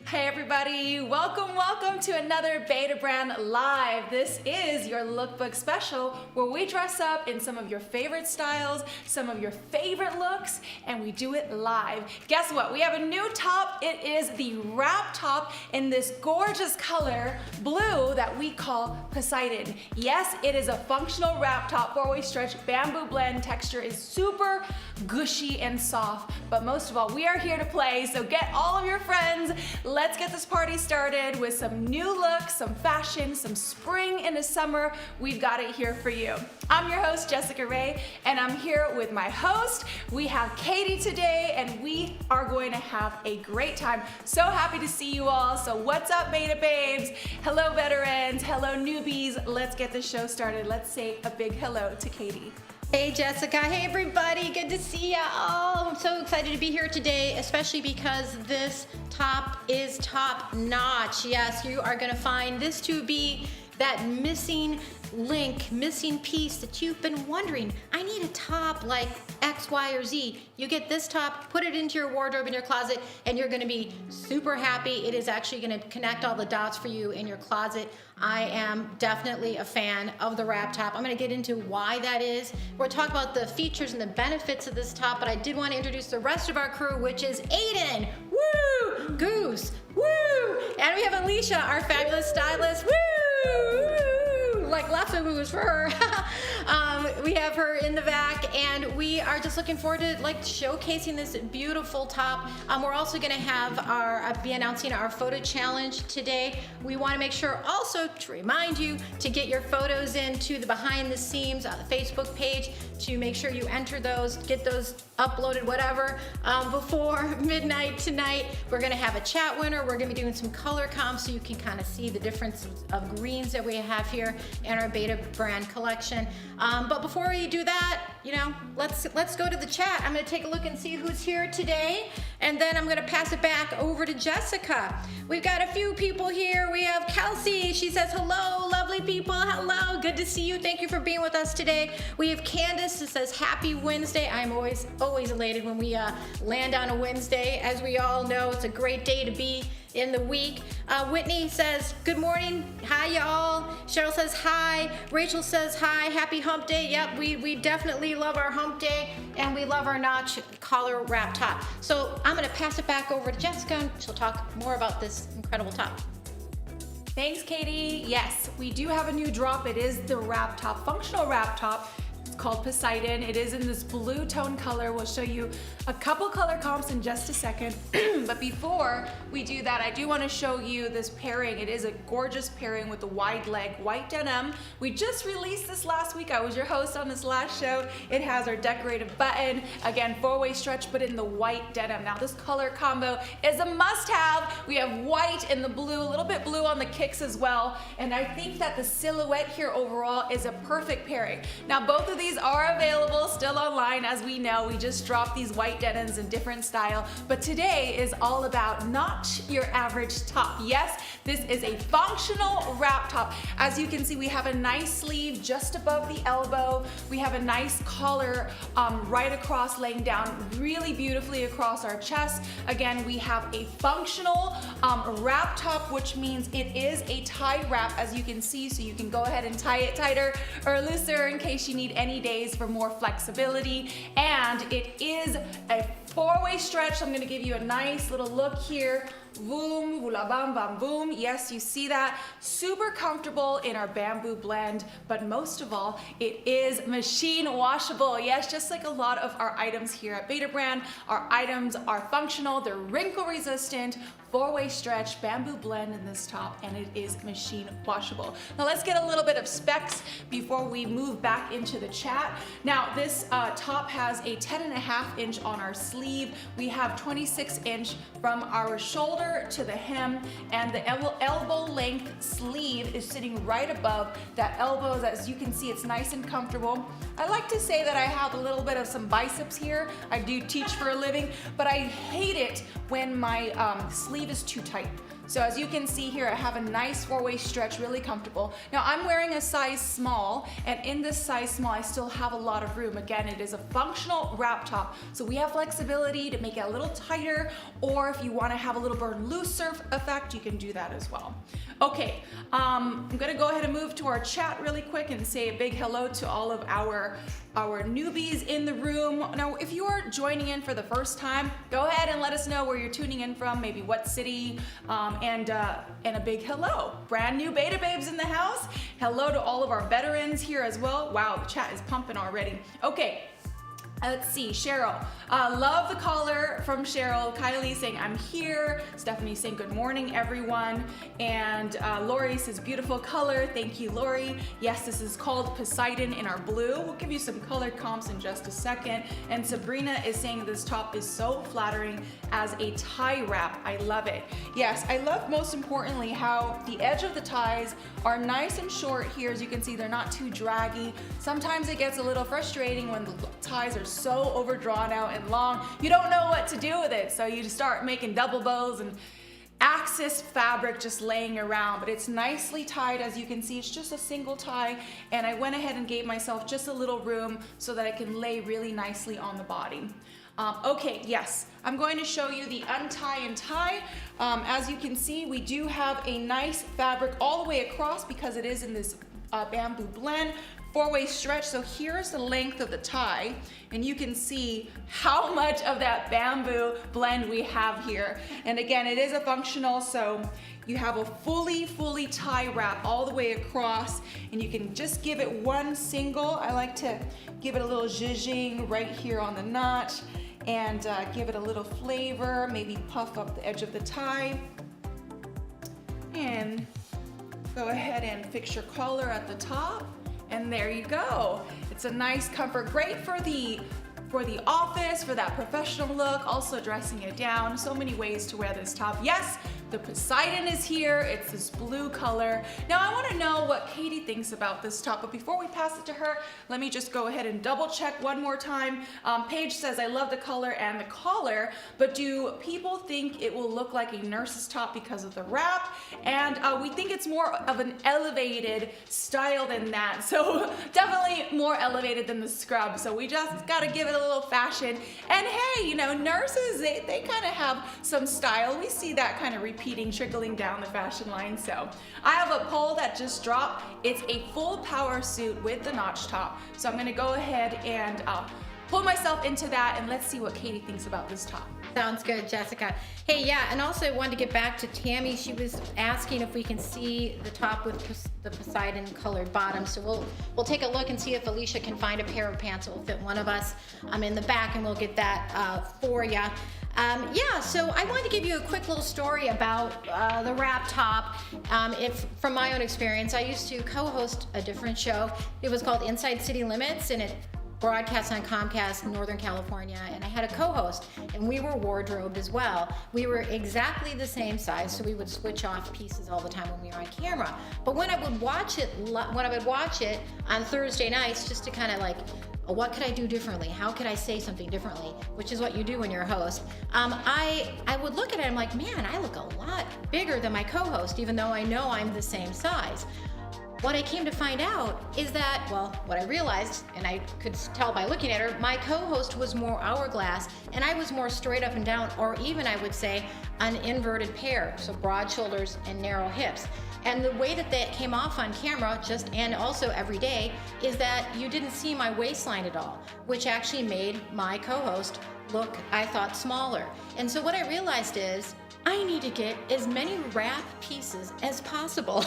Hey everybody, welcome to another Beta Brand Live. This is your lookbook special where we dress up in some of your favorite styles, some of your favorite looks, and we do it live. Guess what? We have a new top. It is the wrap top in this gorgeous color, blue, that we call Poseidon. Yes, it is a functional wrap top, 4-way stretch, bamboo blend. Texture is super gushy and soft, but most of all, we are here to play, so get all of your friends. Let's get this party started with some new looks, some fashion, some spring into summer. We've got it here for you. I'm your host, Jessica Ray, and I'm here with my host. We have Katie today, and we are going to have a great time. So happy to see you all. So what's up, Beta Babes? Hello, veterans. Hello, newbies. Let's get the show started. Let's say a big hello to Katie. Hey Jessica, hey everybody, good to see ya all. I'm so excited to be here today, especially because this top is top notch. Yes, you are gonna find this to be that missing link, missing piece that you've been wondering. I need a top like X, Y, or Z. You get this top, put it into your wardrobe in your closet, and you're gonna be super happy. It is actually gonna connect all the dots for you in your closet. I am definitely a fan of the wrap top. I'm gonna get into why that is. We're talking about the features and the benefits of this top, but I did want to introduce the rest of our crew, which is Aiden, woo, Goose, woo, and we have Alicia, our fabulous stylist, woo, like lots of woos for her. We have her in the back, and we are just looking forward to like showcasing this beautiful top. We're also going to have be announcing our photo challenge today. We want to make sure also to remind you to get your photos into the behind the scenes Facebook page to make sure you enter those, get those uploaded, whatever, before midnight tonight. We're going to have a chat winner. We're going to be doing some color comps so you can kind of see the difference of greens that we have here in our Beta brand collection. But before we do that, you know, let's go to the chat. I'm going to take a look and see who's here today, and then I'm going to pass it back over to Jessica. We've got a few people here. We have Kelsey. She says, hello, lovely people. Hello, good to see you. Thank you for being with us today. We have Candace that says, happy Wednesday. I'm always elated when we land on a Wednesday. As we all know, it's a great day to be in the week. Whitney says, good morning. Hi, y'all. Cheryl says, hi. Rachel says, hi. Happy hump day. Yep, we definitely love our hump day, and we love our notch collar wrap top. So I'm going to pass it back over to Jessica, and she'll talk more about this incredible top. Thanks, Katie. Yes, we do have a new drop. It is the wrap top, functional wrap top. It's called Poseidon. It is in this blue tone color. We'll show you a couple color comps in just a second. But before we do that, I do want to show you this pairing. It is a gorgeous pairing with the wide leg white denim. We just released this last week. I was your host on this last show. It has our decorative button. Again, 4-way stretch, but in the white denim. Now this color combo is a must-have. We have white and the blue, a little bit blue on the kicks as well. And I think that the silhouette here overall is a perfect pairing. Now both of these are available still online. As we know, we just dropped these white denims in different style, but today is all about not your average top. Yes, this is a functional wrap top. As you can see, we have a nice sleeve just above the elbow. We have a nice collar right across, laying down really beautifully across our chest. Again, we have a functional wrap top, which means it is a tie wrap, as you can see, so you can go ahead and tie it tighter or looser in case you need any days for more flexibility. And it is a 4-way stretch. I'm gonna give you a nice little look here. Boom, vula bam bam boom. Yes, you see that. Super comfortable in our bamboo blend, but most of all, it is machine washable. Yes, just like a lot of our items here at Beta Brand, our items are functional, they're wrinkle resistant, 4-way stretch, bamboo blend in this top, and it is machine washable. Now let's get a little bit of specs before we move back into the chat. Now this top has a 10.5 inch on our sleeve. We have 26 inch from our shoulder to the hem, and the elbow length sleeve is sitting right above that elbow. As you can see, it's nice and comfortable. I like to say that I have a little bit of some biceps here. I do teach for a living, but I hate it when my sleeve is too tight. So as you can see here, I have a nice four-way stretch, really comfortable. Now I'm wearing a size small, and in this size small, I still have a lot of room. Again, it is a functional wrap top, so we have flexibility to make it a little tighter, or if you want to have a little burn looser effect, you can do that as well. Okay, I'm gonna go ahead and move to our chat really quick and say a big hello to all of our newbies in the room. Now, if you are joining in for the first time, go ahead and let us know where you're tuning in from, maybe what city, and a big hello. Brand new beta babes in the house. Hello to all of our veterans here as well. Wow, the chat is pumping already. Okay. Let's see, Cheryl. Love the caller from Cheryl. Kylie saying, I'm here. Stephanie saying, good morning, everyone. And Lori says, beautiful color. Thank you, Lori. Yes, this is called Poseidon in our blue. We'll give you some color comps in just a second. And Sabrina is saying this top is so flattering as a tie wrap. I love it. Yes, I love most importantly how the edge of the ties are nice and short here. As you can see, they're not too draggy. Sometimes it gets a little frustrating when the ties are so overdrawn out and long, you don't know what to do with it. So you just start making double bows and excess fabric just laying around, but it's nicely tied. As you can see, it's just a single tie, and I went ahead and gave myself just a little room so that I can lay really nicely on the body. Okay, yes, I'm going to show you the untie and tie. As you can see, we do have a nice fabric all the way across because it is in this bamboo blend. Four-way stretch, so here's the length of the tie, and you can see how much of that bamboo blend we have here. And again, it is a functional, so you have a fully tie wrap all the way across, and you can just give it one single. I like to give it a little zhuzhing right here on the knot, and give it a little flavor, maybe puff up the edge of the tie, and go ahead and fix your collar at the top. And there you go. It's a nice comfort, great for the office, for that professional look, also dressing it down. So many ways to wear this top. Yes, the Poseidon is here. It's this blue color. Now I want to know what Katie thinks about this top, but before we pass it to her, let me just go ahead and double check one more time. Paige says, I love the color and the collar, but do people think it will look like a nurse's top because of the wrap? And we think it's more of an elevated style than that. So definitely more elevated than the scrub. So we just got to give it a little fashion. And hey, you know, nurses, they kind of have some style. We see that kind of repeating, trickling down the fashion line. So I have a poll that just dropped. It's a full power suit with the notch top. So I'm gonna go ahead and pull myself into that, and let's see what Katie thinks about this top. Sounds good, Jessica. Hey, yeah, and also I wanted to get back to Tammy. She was asking if we can see the top with the Poseidon colored bottom. So we'll take a look and see if Alicia can find a pair of pants that will fit one of us. I'm in the back, and we'll get that for you. Yeah, so I wanted to give you a quick little story about the wrap top. From my own experience, I used to co-host a different show. It was called Inside City Limits, and it broadcast on Comcast in Northern California, and I had a co-host, and we were wardrobed as well. We were exactly the same size, so we would switch off pieces all the time when we were on camera. But when I would watch it on Thursday nights, just to kind of like, what could I do differently? How could I say something differently? Which is what you do when you're a host. I would look at it, I'm like, man, I look a lot bigger than my co-host, even though I know I'm the same size. What I came to find out is that, well, what I realized, and I could tell by looking at her, my co-host was more hourglass, and I was more straight up and down, or even I would say an inverted pear, so broad shoulders and narrow hips. And the way that came off on camera, and also every day, is that you didn't see my waistline at all, which actually made my co-host look, I thought, smaller. And so what I realized is, I need to get as many wrap pieces as possible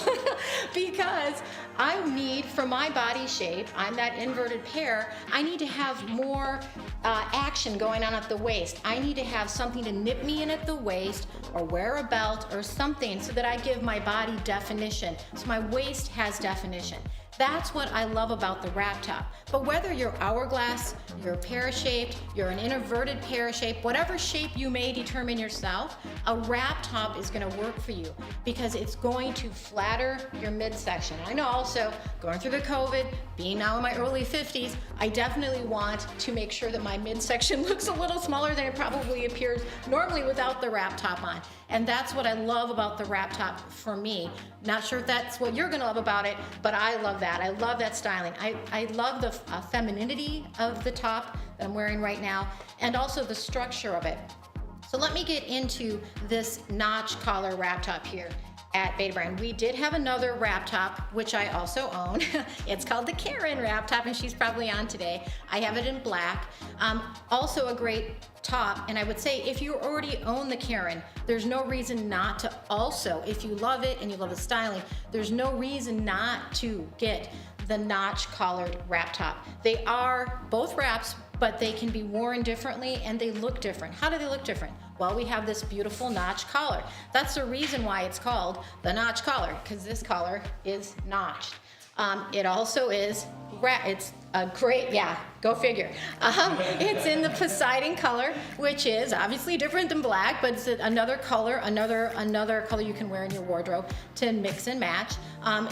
because I need, for my body shape, I'm that inverted pear, I need to have more action going on at the waist. I need to have something to nip me in at the waist, or wear a belt or something, so that I give my body definition, so my waist has definition. That's what I love about the wrap top. But whether you're hourglass, you're pear-shaped, you're an inverted pear-shape, whatever shape you may determine yourself, a wrap top is gonna work for you because it's going to flatter your midsection. I know also, going through the COVID, being now in my early 50s, I definitely want to make sure that my midsection looks a little smaller than it probably appears normally without the wrap top on. And that's what I love about the wrap top for me. Not sure if that's what you're gonna love about it, but I love that. I love that styling. I love the femininity of the top that I'm wearing right now, and also the structure of it. So let me get into this notch collar wrap top here at Beta Brand. We did have another wrap top, which I also own. It's called the Karen wrap top, and she's probably on today. I have it in black. Also a great top, and I would say if you already own the Karen, there's no reason not to also, if you love it and you love the styling, there's no reason not to get the notch collared wrap top. They are both wraps, but they can be worn differently and they look different. How do they look different? Well, we have this beautiful notch collar. That's the reason why it's called the notch collar, because this collar is notched. It also is, it's a great, yeah, go figure. It's in the Poseidon color, which is obviously different than black, but it's another color, another color you can wear in your wardrobe to mix and match.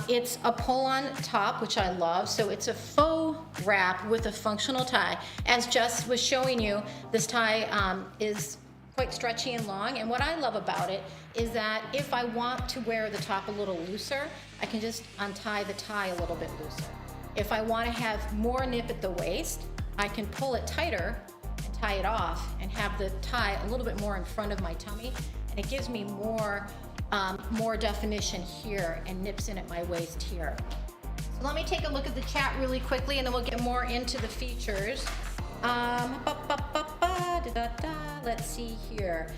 It's a pull-on top, which I love. So it's a faux wrap with a functional tie. As Jess was showing you, this tie is quite stretchy and long, and what I love about it is that if I want to wear the top a little looser, I can just untie the tie a little bit looser. If I want to have more nip at the waist, I can pull it tighter and tie it off and have the tie a little bit more in front of my tummy, and it gives me more definition here and nips in at my waist here. So let me take a look at the chat really quickly, and then we'll get more into the features. Let's see here.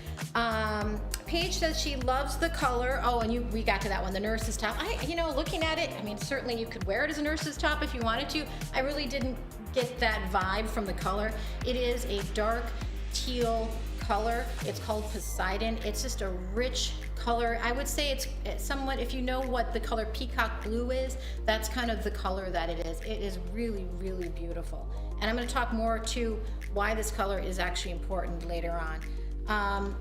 Paige says she loves the color. Oh, and we got to that one, the nurse's top. Looking at it, I mean, certainly you could wear it as a nurse's top if you wanted to. I really didn't get that vibe from the color. It is a dark teal color. It's called Poseidon. It's just a rich color. I would say it's somewhat, if you know what the color peacock blue is, that's kind of the color that it is. It is really, really beautiful. And I'm going to talk more to why this color is actually important later on.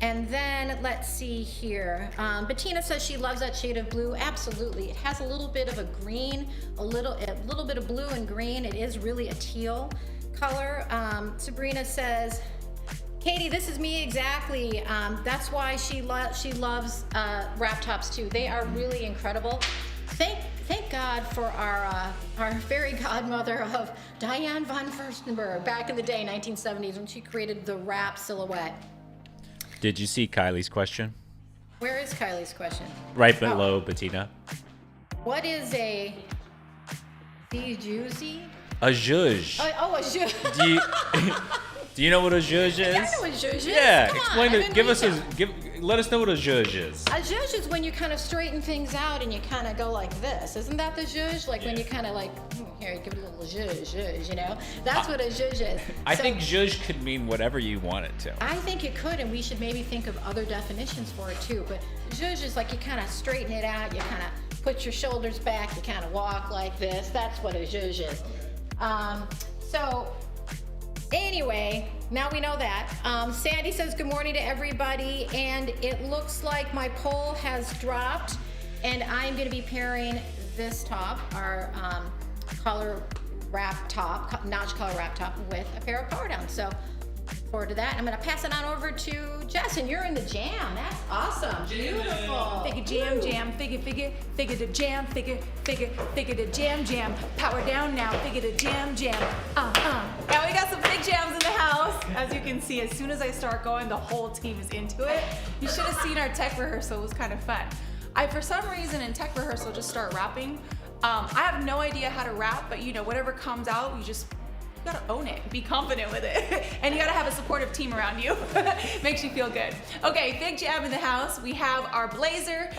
And then let's see here. Bettina says she loves that shade of blue. Absolutely. It has a little bit of a green, a little bit of blue and green. It is really a teal color. Sabrina says, Katie, this is me exactly. That's why she loves wrap tops too. They are really incredible. Thank God for our fairy godmother of Diane von Furstenberg back in the day, 1970s, when she created the wrap silhouette. Did you see Kylie's question? Where is Kylie's question? Right below Bettina. What is a juicy? A zhuzh. A zhuzh. Do you know what a zhuzh is? I know what a zhuzh is. Yeah, Come explain on, it. Let us know what a zhuzh is. A zhuzh is when you kind of straighten things out and you kind of go like this. Isn't that the zhuzh? Like when you kind of like, here, give it a little zhuzh, you know? That's what a zhuzh is. I think zhuzh could mean whatever you want it to. I think it could, and we should maybe think of other definitions for it too. But zhuzh is like you kind of straighten it out, you kind of put your shoulders back, you kind of walk like this. That's what a zhuzh is. Anyway, now we know that. Sandy says good morning to everybody, and it looks like my poll has dropped, and I'm going to be pairing this top, our collar wrap top, notch collar wrap top, with a pair of power downs. So look forward to that. I'm going to pass it on over to Jess, and you're in the jam. That's awesome. Beautiful. Figure jam, figure the jam, figure the jam, power down now, figure the jam. Now we got some big jams in the house. As you can see, as soon as I start going, the whole team is into it. You should have seen our tech rehearsal. It was kind of fun. I, for some reason, in tech rehearsal, just start rapping. I have no idea how to rap, but whatever comes out, you gotta own it, be confident with it, and you gotta have a supportive team around you. Makes you feel good. Okay, big jam in the house. We have our blazer,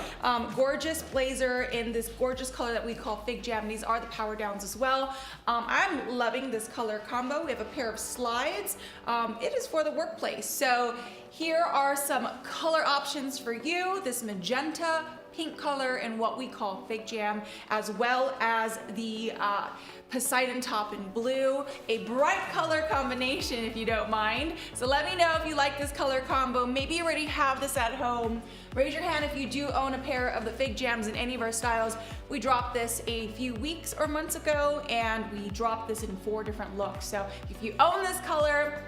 gorgeous blazer in this gorgeous color that we call Fig Jam. These are the power downs as well. I'm loving this color combo. We have a pair of slides. It is for the workplace. So here are some color options for you. This magenta, pink color, and what we call Fig Jam, as well as the Poseidon top in blue, a bright color combination if you don't mind. So let me know if you like this color combo. Maybe you already have this at home. Raise your hand if you do own a pair of the Fig Jams in any of our styles. We dropped this a few weeks or months ago, and we dropped this in 4 different looks. So if you own this color,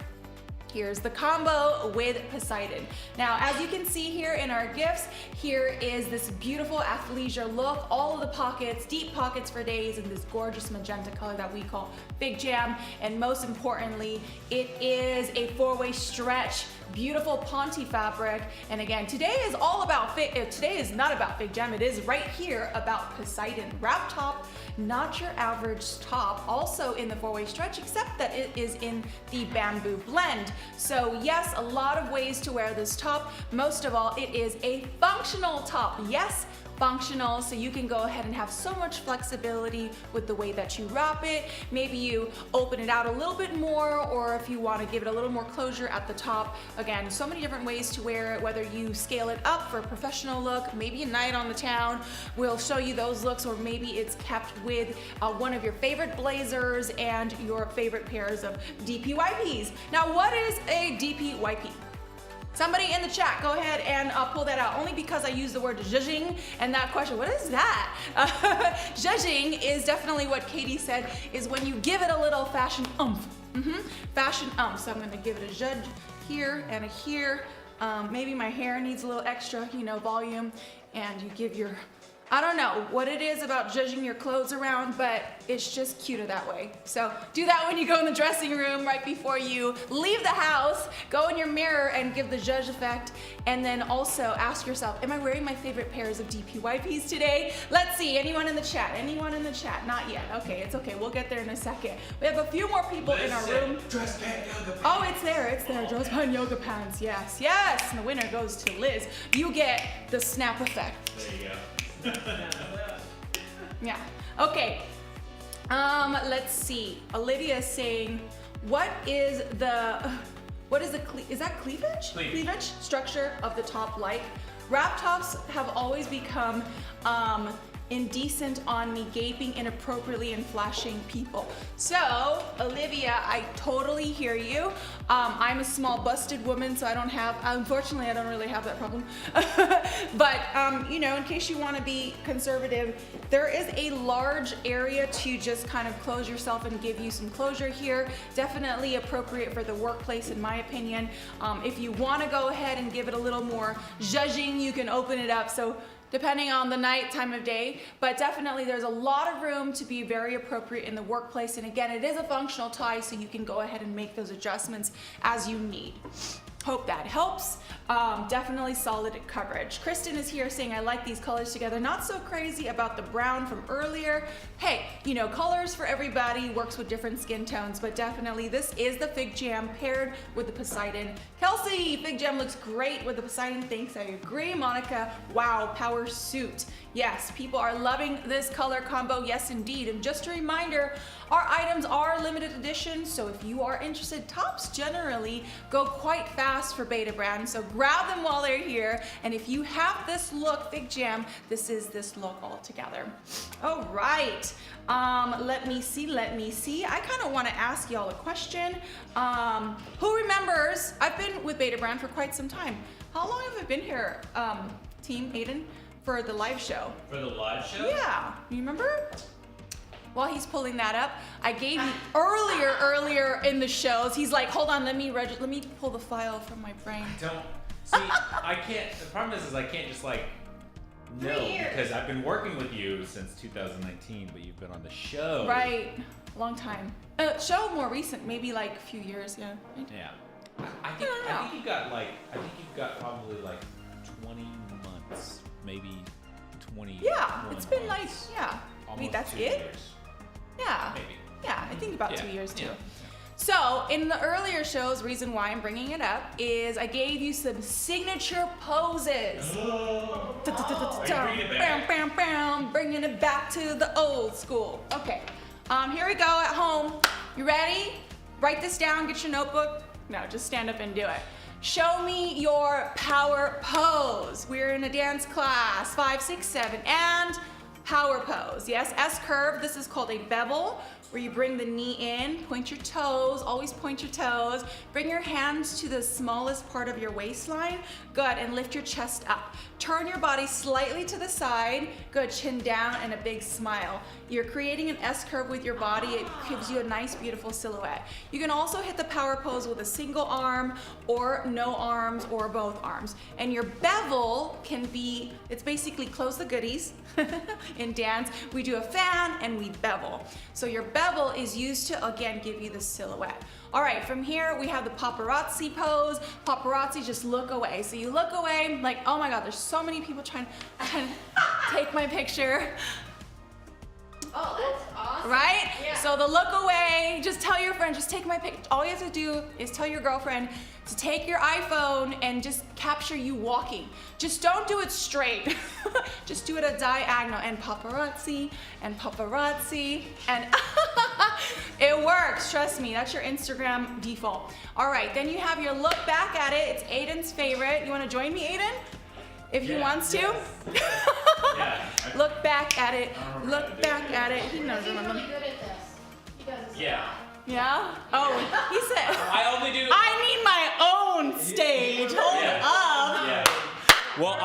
Here's the combo with Poseidon. Now, as you can see here in our gifts, here is this beautiful athleisure look, all of the pockets, deep pockets for days, and this gorgeous magenta color that we call Fig Jam. And most importantly, it is a 4-way stretch, beautiful Ponte fabric. And again, today is all about today is not about Fig Jam, it is right here about Poseidon. Wrap top, not your average top, also in the 4-way stretch, except that it is in the bamboo blend. So yes, a lot of ways to wear this top. Most of all, it is a functional top. Yes, functional, so you can go ahead and have so much flexibility with the way that you wrap it. Maybe you open it out a little bit more, or if you want to give it a little more closure at the top. Again, so many different ways to wear it, whether you scale it up for a professional look, maybe a night on the town, we'll show you those looks, or maybe it's kept with one of your favorite blazers and your favorite pairs of DPYPs. Now, what is a DPYP? Somebody in the chat, go ahead and pull that out, only because I use the word zhuzhing and that question, what is that? Zhuzhing is definitely what Katie said, is when you give it a little fashion oomph. Fashion oomph. So I'm gonna give it a zhuzh here and a here. Maybe my hair needs a little extra, volume, and you give your, I don't know what it is about zhuzhing your clothes around, but it's just cuter that way. So do that when you go in the dressing room right before you leave the house. Go in your mirror and give the zhuzh effect. And then also ask yourself, am I wearing my favorite pairs of DPYPs today? Let's see, anyone in the chat? Anyone in the chat? Not yet. Okay, it's okay. We'll get there in a second. We have a few more people in our room. Dress pant yoga pants. Oh, it's there. It's there. Dress pant yoga pants. Yes, yes. And the winner goes to Liz. You get the snap effect. There you go. Yeah. Okay. Let's see. Olivia is saying, is that cleavage? Cleavage structure of the top like? Wrap tops have always become indecent on me, gaping inappropriately and flashing people. So, Olivia, I totally hear you. I'm a small busted woman, so unfortunately, I don't really have that problem. But, in case you want to be conservative, there is a large area to just kind of close yourself and give you some closure here. Definitely appropriate for the workplace, in my opinion. If you want to go ahead and give it a little more zhuzhing, you can open it up. So, depending on the night, time of day, but definitely there's a lot of room to be very appropriate in the workplace. And again, it is a functional tie, so you can go ahead and make those adjustments as you need. Hope that helps. Definitely solid coverage. Kristen is here saying, I like these colors together. Not so crazy about the brown from earlier. Hey, colors for everybody, works with different skin tones, but definitely this is the Fig Jam paired with the Poseidon. Kelsey, Fig Jam looks great with the Poseidon. Thanks, I agree. Monica, wow, power suit. Yes, people are loving this color combo. Yes, indeed. And just a reminder, our items are limited edition, so if you are interested, tops generally go quite fast for Beta Brand, so grab them while they're here. And if you have this look, Fig Jam, this is this look altogether. All right, let me see. I kind of want to ask y'all a question. Who remembers, I've been with Beta Brand for quite some time. How long have I been here, Team Aiden, for the live show? For the live show? Yeah, you remember? While he's pulling that up, I gave you earlier in the shows. He's like, hold on, let me pull the file from my brain. I can't. The problem is I can't just know, because I've been working with you since 2019, but you've been on the show. Right, long time. Show more recent, maybe like a few years, yeah. Yeah. I think you've got probably 20 months, maybe 20. Yeah, it's been months. Almost that's 2 it? years. Yeah. Maybe. Yeah, I think about 2 years too. Yeah. So in the earlier shows, reason why I'm bringing it up is I gave you some signature poses. Bringing it back to the old school. Okay, here we go at home. You ready? Write this down, get your notebook. No, just stand up and do it. Show me your power pose. We're in a dance class, 5, 6, 7, and power pose. Yes, S curve. This is called a bevel, where you bring the knee in, point your toes, always point your toes. Bring your hands to the smallest part of your waistline. Good, and lift your chest up. Turn your body slightly to the side. Good, chin down and a big smile. You're creating an S curve with your body. It gives you a nice, beautiful silhouette. You can also hit the power pose with a single arm or no arms or both arms. And your bevel can be, it's basically close the goodies. In dance, we do a fan and we bevel. So your bevel is used to, again, give you the silhouette. All right, from here we have the paparazzi pose. Paparazzi, just look away. So you look away like, oh my God, there's so many people trying to take my picture. Oh, that's awesome. Right? Yeah. So the look away, just tell your friend, just take my picture. All you have to do is tell your girlfriend to take your iPhone and just capture you walking. Just don't do it straight. Just do it a diagonal and paparazzi and it works, trust me, that's your Instagram default. All right, then you have your look back at it. It's Aiden's favorite. You wanna join me, Aiden? If he wants to. Yeah. Look back at it, look back at it. He knows He's it. really good at this. He does this. Yeah. Yeah? Oh, he said, I only do. I need my own stage. Hold up. Yeah. Well,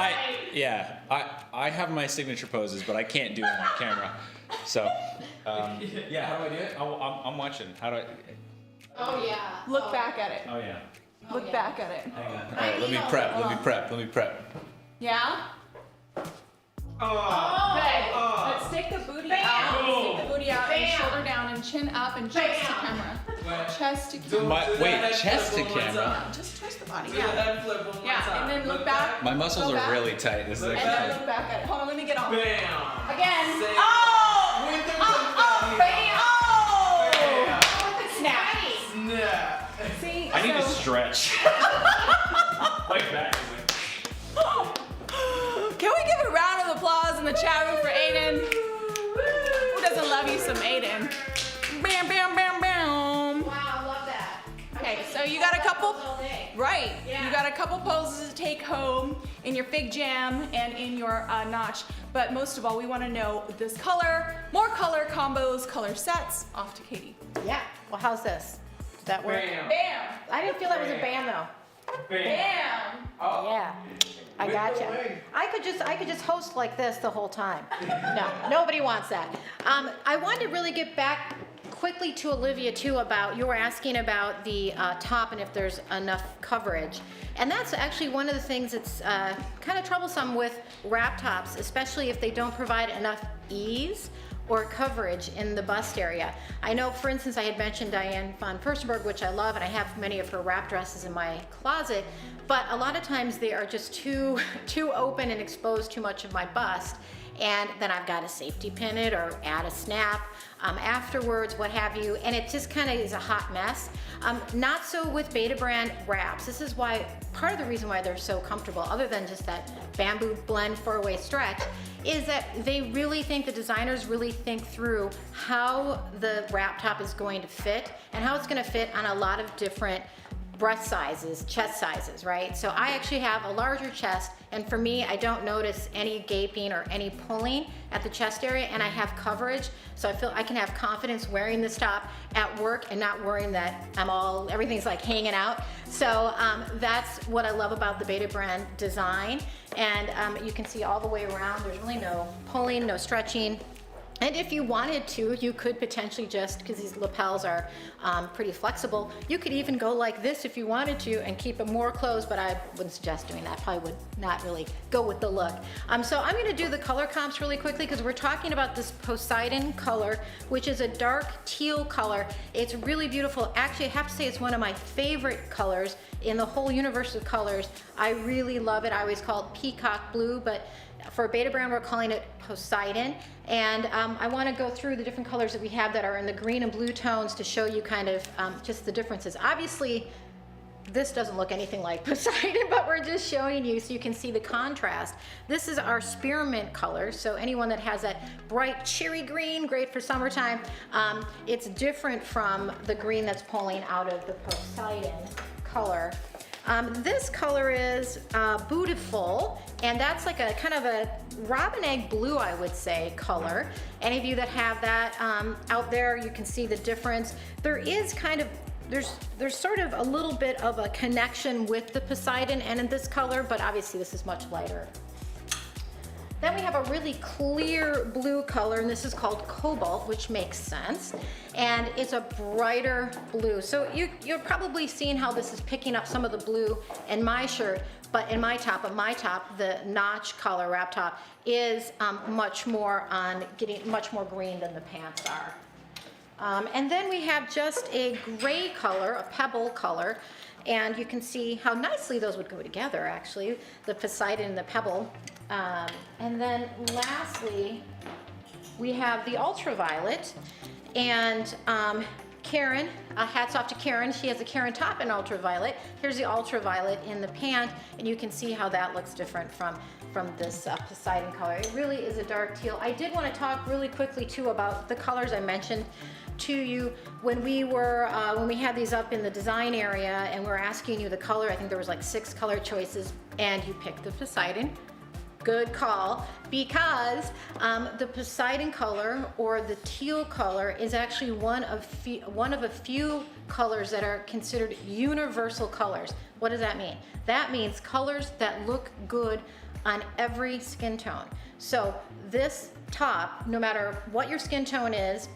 I have my signature poses, but I can't do it on camera. So, yeah. How do I do it? I'm watching. How do I? Oh yeah. Look back at it. Oh yeah. Look yeah. back at it. Hang on. All right. Let me prep. Let me prep. Yeah? Oh. Okay. Let's stick the booty out. Bam. Stick the booty out and Bam. shoulder down and chin up and chest to camera. Chest to camera. Wait, chest to camera. Just twist the body. Do Yeah. that flip one more Yeah. time. And then look back. My muscles Go are back. really tight. This is And then actually. look back at it. Hold on, let me get on. Bam. Again. Say- Oh! With the Oh! confetti. Bam! Oh! Bam. Snap. Snap. See? I need to so- stretch. Like that. Can we give a round of applause in the chat room for Aiden? Who doesn't love you some Aiden? Bam, bam, bam, bam. Wow, I love that. Okay, so you got a couple, All day. right, Yeah. you got a couple poses to take home in your fig jam and in your notch, but most of all, we wanna know this color, more color combos, color sets. Off to Katie. Yeah. Well, how's this? Does that work? Bam. Bam, I didn't feel that was a band though. bam. Oh. Yeah. I With gotcha. the leg. I could just host like this the whole time. No, nobody wants that. I wanted to really get back quickly to Olivia too about, you were asking about the top and if there's enough coverage. And that's actually one of the things that's kind of troublesome with wrap tops, especially if they don't provide enough ease or coverage in the bust area. I know, for instance, I had mentioned Diane von Furstenberg, which I love, and I have many of her wrap dresses in my closet, but a lot of times they are just too open and expose too much of my bust. And then I've got to safety pin it or add a snap afterwards, what have you, and it just kind of is a hot mess. Not so with Beta brand wraps. This is why, part of the reason why they're so comfortable, other than just that bamboo blend 4-way stretch, is that they really think, the designers really think through how the wrap top is going to fit and how it's going to fit on a lot of different breast sizes, chest sizes, right? So I actually have a larger chest, and for me, I don't notice any gaping or any pulling at the chest area, and I have coverage, so I feel I can have confidence wearing this top at work and not worrying that everything's like hanging out. So that's what I love about the Beta brand design, and you can see all the way around, there's really no pulling, no stretching. And if you wanted to, you could potentially just, because these lapels are pretty flexible, you could even go like this if you wanted to and keep it more closed, but I wouldn't suggest doing that. Probably would not really go with the look. So I'm gonna do the color comps really quickly because we're talking about this Poseidon color, which is a dark teal color. It's really beautiful. Actually, I have to say it's one of my favorite colors in the whole universe of colors. I really love it. I always call it peacock blue, but for Beta brand, we're calling it Poseidon. And I want to go through the different colors that we have that are in the green and blue tones to show you kind of just the differences. Obviously, this doesn't look anything like Poseidon, but we're just showing you so you can see the contrast. This is our Spearmint color, so anyone that has that bright cherry green, great for summertime. It's different from the green that's pulling out of the Poseidon color. This color is Beautiful, and that's like a kind of a robin egg blue, I would say, color. Any of you that have that out there, you can see the difference. There is kind of, there's sort of a little bit of a connection with the Poseidon and in this color, but obviously this is much lighter. Then we have a really clear blue color, and this is called Cobalt, which makes sense. And it's a brighter blue. So you're probably seeing how this is picking up some of the blue in my shirt, but in my top, the notch collar wrap top is much more green than the pants are. And then we have just a gray color, a pebble color, and you can see how nicely those would go together, actually, the Poseidon and the pebble. And then lastly, we have the Ultraviolet, and Karen, hats off to Karen. She has a Karen top in Ultraviolet. Here's the Ultraviolet in the pant, and you can see how that looks different from this Poseidon color. It really is a dark teal. I did want to talk really quickly too about the colors I mentioned to you when we had these up in the design area and we were asking you the color. I think there was like 6 color choices, and you picked the Poseidon. Good call, because the Poseidon color or the teal color is actually one of a few colors that are considered universal colors. What does that mean? That means colors that look good on every skin tone. So this top, no matter what your skin tone is,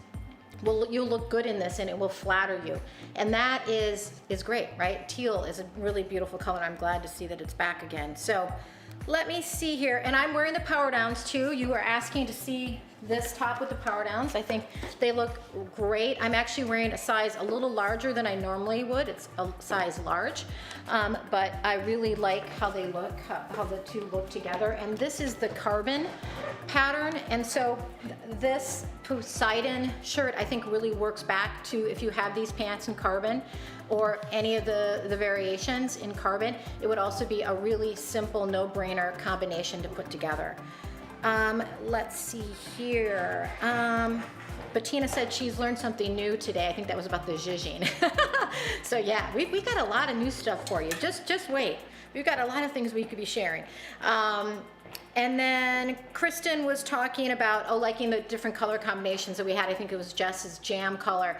you'll look good in this, and it will flatter you. And that is great, right? Teal is a really beautiful color. I'm glad to see that it's back again. So let me see here, and I'm wearing the power downs too. You are asking to see this top with the power downs. I think they look great. I'm actually wearing a size a little larger than I normally would. It's a size large, but I really like how they look, how the two look together. And this is the carbon pattern, and so this Poseidon shirt I think really works back to if you have these pants in carbon or any of the variations in carbon. It would also be a really simple, no-brainer combination to put together. Let's see here. Bettina said she's learned something new today. I think that was about the zhuzhing. So yeah, we got a lot of new stuff for you. Just wait. We've got a lot of things we could be sharing. And then Kristen was talking about liking the different color combinations that we had. I think it was Jess's jam color.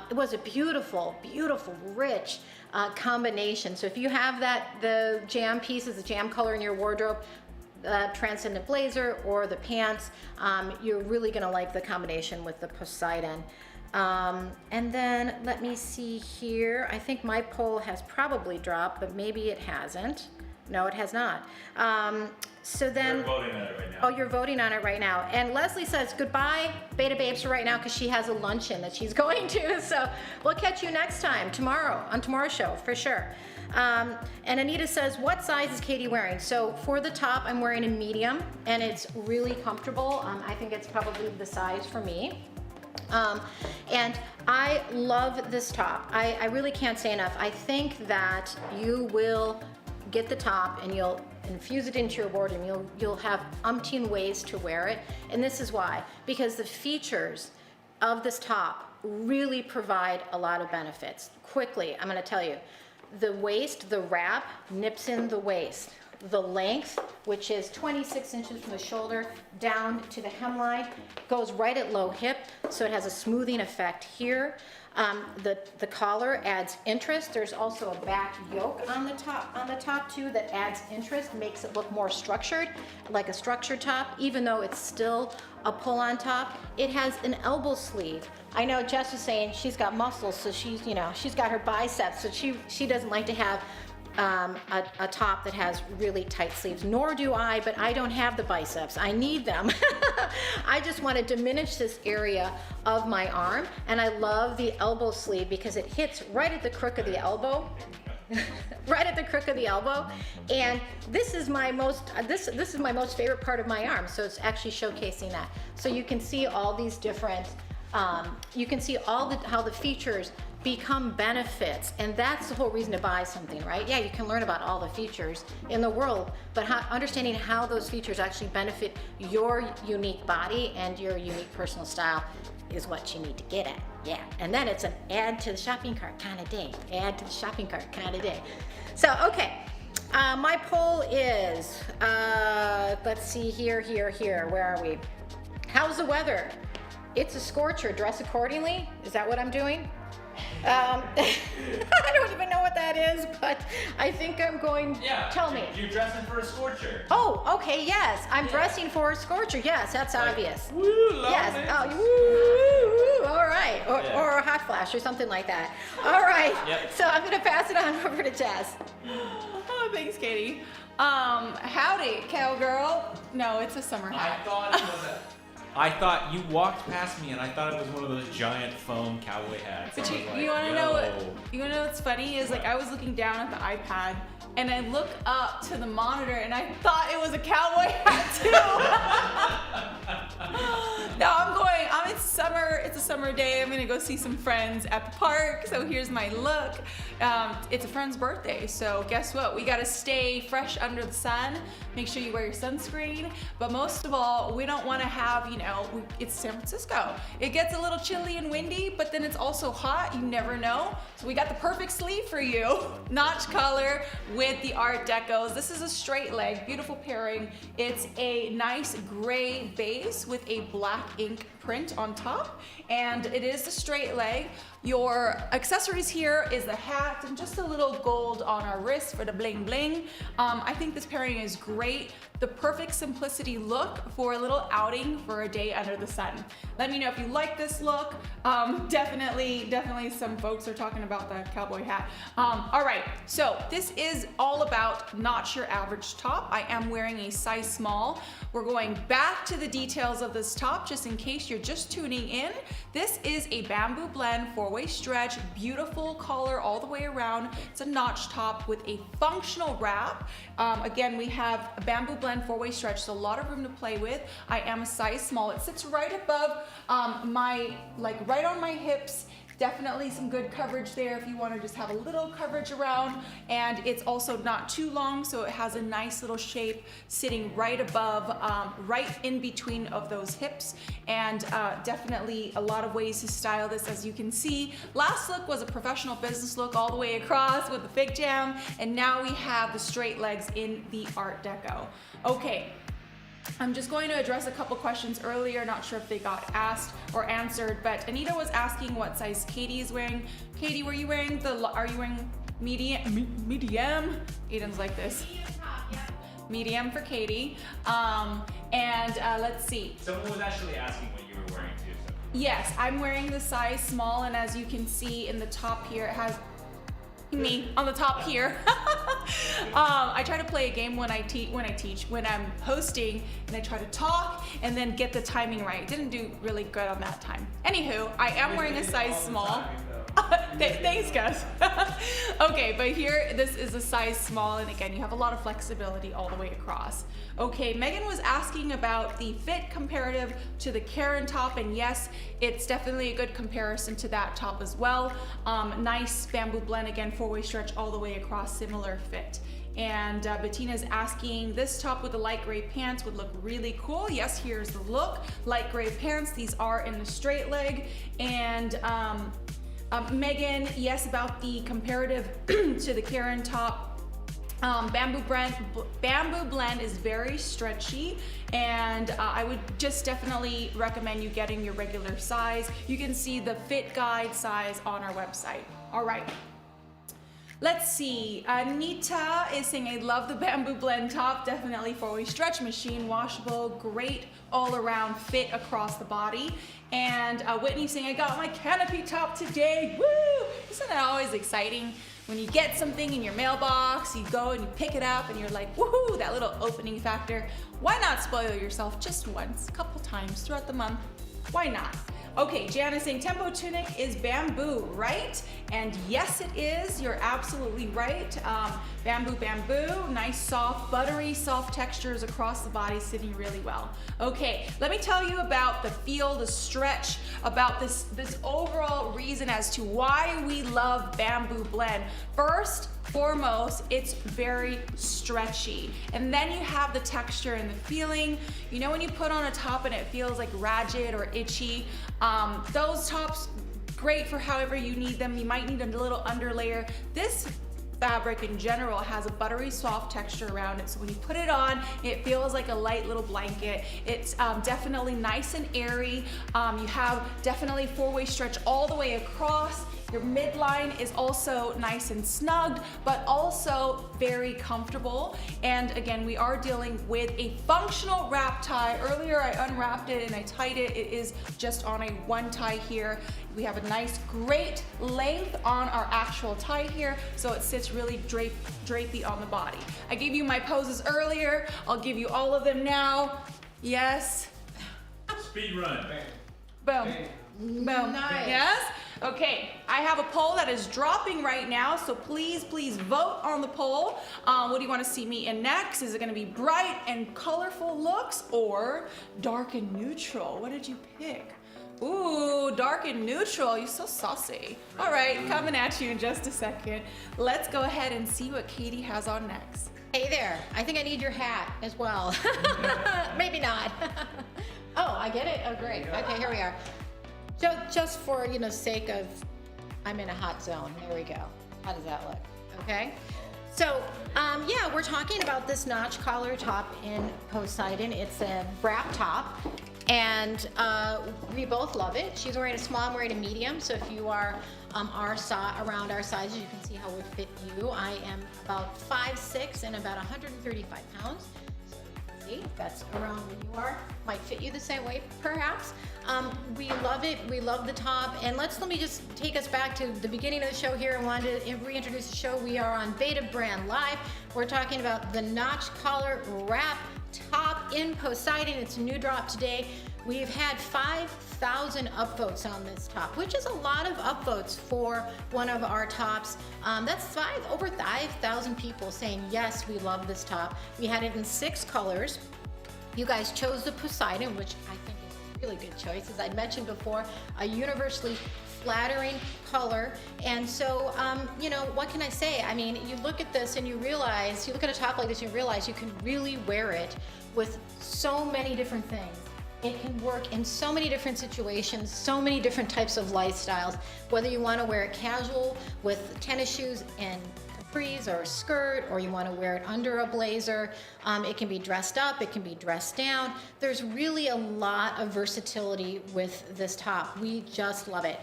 It was a beautiful, beautiful, rich combination. So if you have the jam pieces, the jam color in your wardrobe, transcendent blazer or the pants, you're really gonna like the combination with the Poseidon. And then let me see here. I think my poll has probably dropped, but maybe it hasn't. No, it has not. So then, We're voting on it right now. Oh, you're voting on it right now. And Leslie says goodbye, Beta Babes, for right now, because she has a luncheon that she's going to. So we'll catch you next time, tomorrow, on tomorrow's show, for sure. And Anita says, what size is Katie wearing? So for the top, I'm wearing a medium, and it's really comfortable. I think it's probably the size for me. And I love this top. I really can't say enough. I think that you will get the top and you'll infuse it into your wardrobe. You'll have umpteen ways to wear it. And this is why. Because the features of this top really provide a lot of benefits. Quickly, I'm going to tell you. The waist, the wrap nips in the waist. The length, which is 26 inches from the shoulder down to the hemline, goes right at low hip, so it has a smoothing effect here. The collar adds interest. There's also a back yoke on the top too that adds interest, makes it look more structured, like a structured top, even though it's still a pull-on top. It has an elbow sleeve. I know Jess was saying she's got muscles, so she's got her biceps, so she doesn't like to have a top that has really tight sleeves, nor do I, but I don't have the biceps. I need them. I just want to diminish this area of my arm, and I love the elbow sleeve because it hits right at the crook of the elbow. Right at the crook of the elbow, and this is my most favorite part of my arm, so it's actually showcasing that. So you can see all these different you can see how the features become benefits, and that's the whole reason to buy something, right? Yeah, you can learn about all the features in the world, but understanding how those features actually benefit your unique body and your unique personal style is what you need to get at. Yeah, and then it's an add to the shopping cart kind of day. Add to the shopping cart kind of day. So, okay, my poll is, let's see here, where are we? How's the weather? It's a scorcher, dress accordingly. Is that what I'm doing? I don't even know what that is, but I think I'm going, tell me. You're dressing for a scorcher. Oh, okay, yes, I'm dressing for a scorcher. Yes, that's obvious. Woo, Yes, love it. woo, all right, or a hot flash or something like that. All right, Yep. so I'm gonna pass it on over to Jess. Oh, thanks, Katie. Howdy, cowgirl. No, it's a summer hat. I thought you walked past me and I thought it was one of those giant foam cowboy hats. But I was like, you want to know yo. what's funny is like I was looking down at the iPad and I look up to the monitor and I thought it was a cowboy hat too. No, it's a summer day. I'm gonna go see some friends at the park. So here's my look. It's a friend's birthday, so guess what? We gotta stay fresh under the sun. Make sure you wear your sunscreen. But most of all, we don't wanna have, it's San Francisco. It gets a little chilly and windy, but then it's also hot, you never know. So we got the perfect sleeve for you. Notch color with the Art Decos. This is a straight leg, beautiful pairing. It's a nice gray base with a black ink print on top, and it is the straight leg. Your accessories here is the hat and just a little gold on our wrist for the bling bling. I think this pairing is great. The perfect simplicity look for a little outing for a day under the sun. Let me know if you like this look. Definitely some folks are talking about the cowboy hat. All right, so this is all about not your average top. I am wearing a size small. We're going back to the details of this top just in case you're just tuning in. This is a bamboo blend 4-way stretch, beautiful collar all the way around. It's a notch top with a functional wrap. Again, we have a bamboo blend 4-way stretch, so a lot of room to play with. I am a size small. It sits right above right on my hips. Definitely some good coverage there if you want to just have a little coverage around, and it's also not too long, so it has a nice little shape sitting right above, right in between of those hips, and definitely a lot of ways to style this. As you can see, last look was a professional business look all the way across with the fig jam, and now we have the straight legs in the Art Deco. Okay. I'm just going to address a couple questions earlier, not sure if they got asked or answered, but Anita was asking what size Katie is wearing. Katie, are you wearing medium? Medium? Aiden's like this. Medium top, yeah. Medium for Katie. Let's see. Someone was actually asking what you were wearing too. So. Yes, I'm wearing the size small, and as you can see in the top here, it has me on the top here. I try to play a game when I'm hosting, and I try to talk and then get the timing right. Didn't do really good on that time. Anywho, I am wearing a size small. Thanks, Gus. Okay, but here, this is a size small, and again, you have a lot of flexibility all the way across. Okay, Megan was asking about the fit comparative to the Karen top, and yes, it's definitely a good comparison to that top as well. Nice bamboo blend, again, 4-way stretch all the way across, similar fit. And Bettina's asking, this top with the light gray pants would look really cool. Yes, here's the look. Light gray pants, these are in the straight leg. And Megan, yes, about the comparative to the Karen top. Bamboo blend is very stretchy, and I would just definitely recommend you getting your regular size. You can see the fit guide size on our website. All right. Let's see, Anita is saying, I love the bamboo blend top, definitely 4-way stretch, machine washable, great all around fit across the body. And Whitney saying, I got my canopy top today, woo! Isn't that always exciting? When you get something in your mailbox, you go and you pick it up and you're like, woohoo, that little opening factor. Why not spoil yourself just once, a couple times throughout the month? Why not? Okay, Janice saying tempo tunic is bamboo, right? And yes, it is. You're absolutely right. Bamboo, nice, soft, buttery, soft textures across the body, sitting really well. Okay, let me tell you about the feel, the stretch, about this overall reason as to why we love bamboo blend. First, foremost, it's very stretchy, and then you have the texture and the feeling. You know when you put on a top and it feels like ragged or itchy, those tops great for however you need them. You might need a little underlayer. This fabric in general has a buttery soft texture around it, so when you put it on, it feels like a light little blanket. It's definitely nice and airy. You have definitely four-way stretch all the way across. Your midline is also nice and snugged, but also very comfortable. And again, we are dealing with a functional wrap tie. Earlier I unwrapped it and I tied it. It is just on a one tie here. We have a nice, great length on our actual tie here, so it sits really drapey on the body. I gave you my poses earlier. I'll give you all of them now. Yes. Speed run. Boom. Boom. Nice. Yes? Okay, I have a poll that is dropping right now, so please vote on the poll. What do you want to see me in next? Is it going to be bright and colorful looks or dark and neutral? What did you pick? Ooh, dark and neutral. You're so saucy. All right, coming at you in just a second. Let's go ahead and see what Katie has on next. Hey there, I think I need your hat as well. Maybe not. Oh, I get it? Oh, great. Okay, here we are. Just for, sake of, I'm in a hot zone. There we go. How does that look? Okay. So, yeah, we're talking about this notch collar top in Poseidon. It's a wrap top, and we both love it. She's wearing a small, I'm wearing a medium. So if you are around our sizes, you can see how it would fit you. I am about 5'6" and about 135 pounds. See, that's around where you are. Might fit you the same way, perhaps. We love it. We love the top. And let me just take us back to the beginning of the show here. I wanted to reintroduce the show. We are on Beta Brand Live. We're talking about the notch collar wrap top in Poseidon. It's a new drop today. We've had 5,000 upvotes on this top, which is a lot of upvotes for one of our tops. That's over 5,000 people saying, yes, we love this top. We had it in 6 colors. You guys chose the Poseidon, which I think is a really good choice. As I mentioned before, a universally flattering color. And so, what can I say? I mean, you look at this and you look at a top like this, you realize you can really wear it with so many different things. It can work in so many different situations, so many different types of lifestyles, whether you want to wear it casual with tennis shoes and capris or a skirt, or you want to wear it under a blazer. It can be dressed up, it can be dressed down. There's really a lot of versatility with this top. We just love it.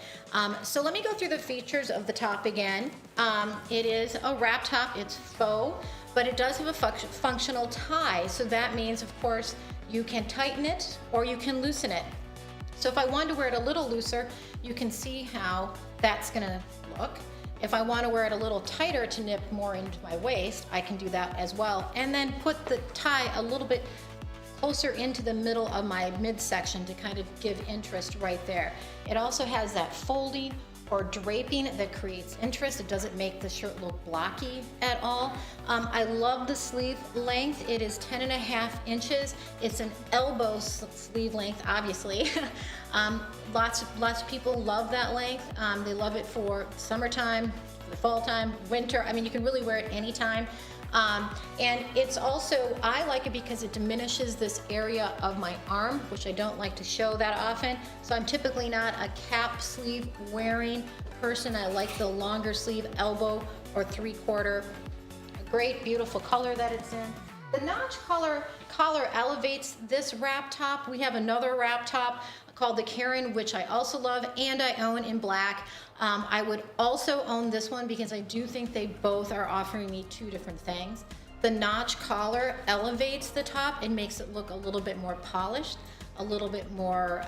So let me go through the features of the top again. It is a wrap top, it's faux, but it does have a functional tie. So that means, of course, you can tighten it or you can loosen it. So if I wanted to wear it a little looser, you can see how that's gonna look. If I want to wear it a little tighter to nip more into my waist, I can do that as well. And then put the tie a little bit closer into the middle of my midsection to kind of give interest right there. It also has that folding or draping that creates interest. It doesn't make the shirt look blocky at all. I love the sleeve length. It is 10.5 inches. It's an elbow sleeve length, obviously. Lots of people love that length. They love it for summertime, for fall time, winter. I mean, you can really wear it anytime. And it's also, I like it because it diminishes this area of my arm, which I don't like to show that often. So I'm typically not a cap sleeve wearing person. I like the longer sleeve, elbow or 3/4. A great, beautiful color that it's in. The notch collar elevates this wrap top. We have another wrap top called the Karen, which I also love, and I own in black. I would also own this one because I do think they both are offering me 2 different things. The notch collar elevates the top and makes it look a little bit more polished, a little bit more